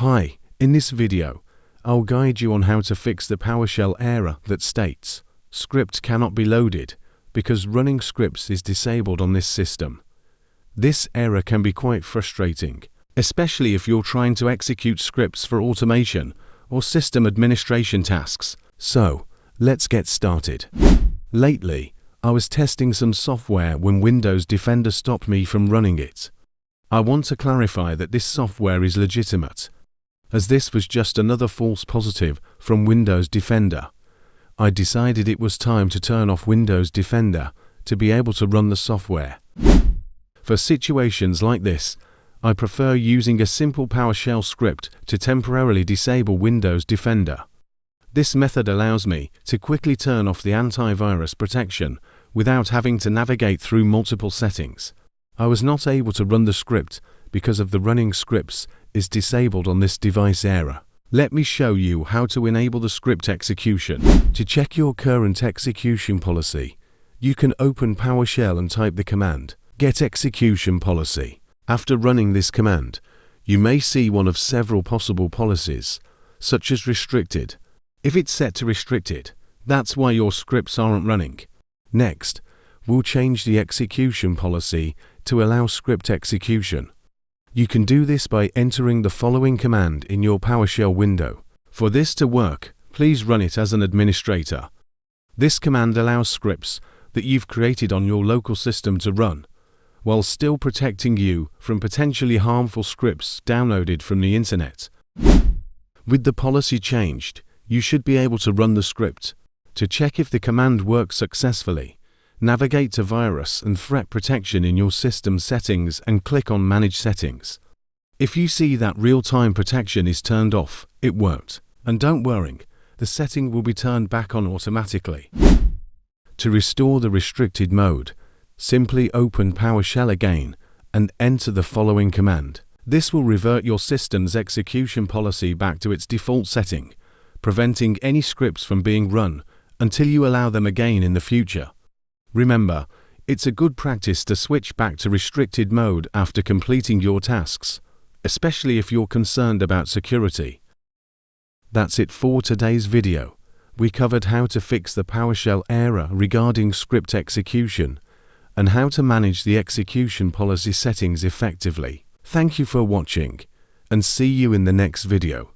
Hi, in this video, I'll guide you on how to fix the PowerShell error that states script cannot be loaded because running scripts is disabled on this system. This error can be quite frustrating, especially if you're trying to execute scripts for automation or system administration tasks. So, let's get started. Lately, I was testing some software when Windows Defender stopped me from running it. I want to clarify that this software is legitimate, as this was just another false positive from Windows Defender. I decided it was time to turn off Windows Defender to be able to run the software. For situations like this, I prefer using a simple PowerShell script to temporarily disable Windows Defender. This method allows me to quickly turn off the antivirus protection without having to navigate through multiple settings. I was not able to run the script because of the running scripts is disabled on this device error. Let me show you how to enable the script execution. To check your current execution policy, you can open PowerShell and type the command get execution policy. After running this command, you may see one of several possible policies, such as restricted. If it's set to restricted, that's why your scripts aren't running. Next, we'll change the execution policy to allow script execution. You can do this by entering the following command in your PowerShell window. For this to work, please run it as an administrator. This command allows scripts that you've created on your local system to run, while still protecting you from potentially harmful scripts downloaded from the internet. With the policy changed, you should be able to run the script. To check if the command works successfully, navigate to Virus and Threat Protection in your system settings and click on Manage Settings. If you see that real-time protection is turned off, it won't. And don't worry, the setting will be turned back on automatically. To restore the restricted mode, simply open PowerShell again and enter the following command. This will revert your system's execution policy back to its default setting, preventing any scripts from being run until you allow them again in the future. Remember, it's a good practice to switch back to restricted mode after completing your tasks, especially if you're concerned about security. That's it for today's video. We covered how to fix the PowerShell error regarding script execution and how to manage the execution policy settings effectively. Thank you for watching, and see you in the next video.